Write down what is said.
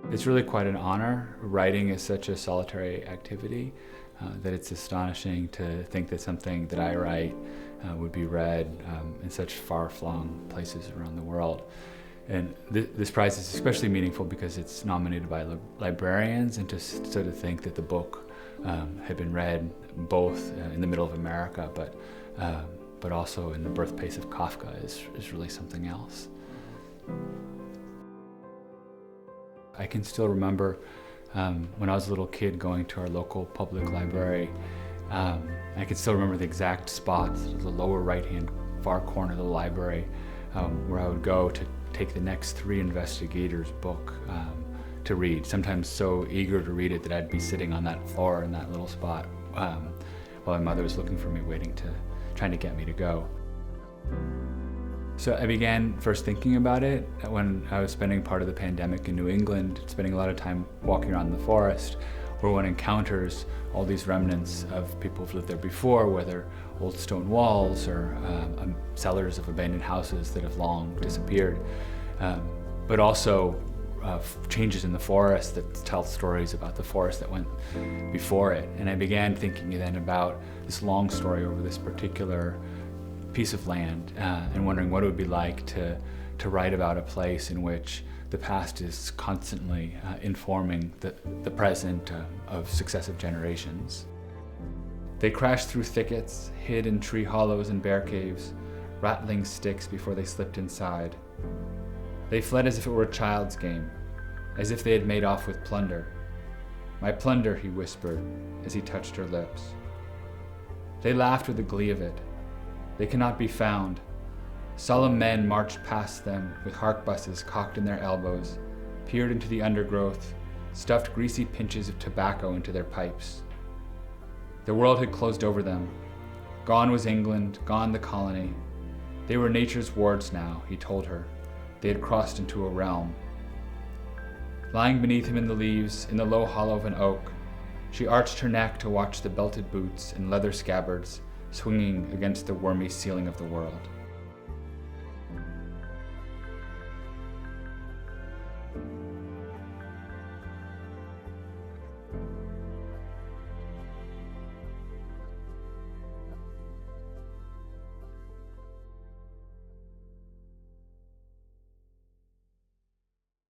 It's really quite an honor. Writing is such a solitary activity that it's astonishing to think that something that I write would be read in such far-flung places around the world. And this prize is especially meaningful because it's nominated by librarians, and to think that the book had been read both in the middle of America, but also in the birthplace of Kafka is really something else. I can still remember when I was a little kid going to our local public library. I can still remember the exact spot, the lower right-hand far corner of the library, where I would go to take the next 3 investigators' book to read. Sometimes so eager to read it that I'd be sitting on that floor in that little spot while my mother was looking for me, trying to get me to go. So I began first thinking about it when I was spending part of the pandemic in New England, spending a lot of time walking around the forest, where one encounters all these remnants of people who've lived there before, whether old stone walls or cellars of abandoned houses that have long disappeared, but also changes in the forest that tell stories about the forest that went before it. And I began thinking then about this long story over this particular piece of land, and wondering what it would be like to write about a place in which the past is constantly informing the present of successive generations. They crashed through thickets, hid in tree hollows and bear caves, rattling sticks before they slipped inside. They fled as if it were a child's game, as if they had made off with plunder. "My plunder," he whispered as he touched her lips. They laughed with the glee of it. They cannot be found. Solemn men marched past them with harquebuses cocked in their elbows, peered into the undergrowth, stuffed greasy pinches of tobacco into their pipes. The world had closed over them. Gone was England, gone the colony. They were nature's wards now, he told her. They had crossed into a realm. Lying beneath him in the leaves, in the low hollow of an oak, she arched her neck to watch the belted boots and leather scabbards swinging against the wormy ceiling of the world.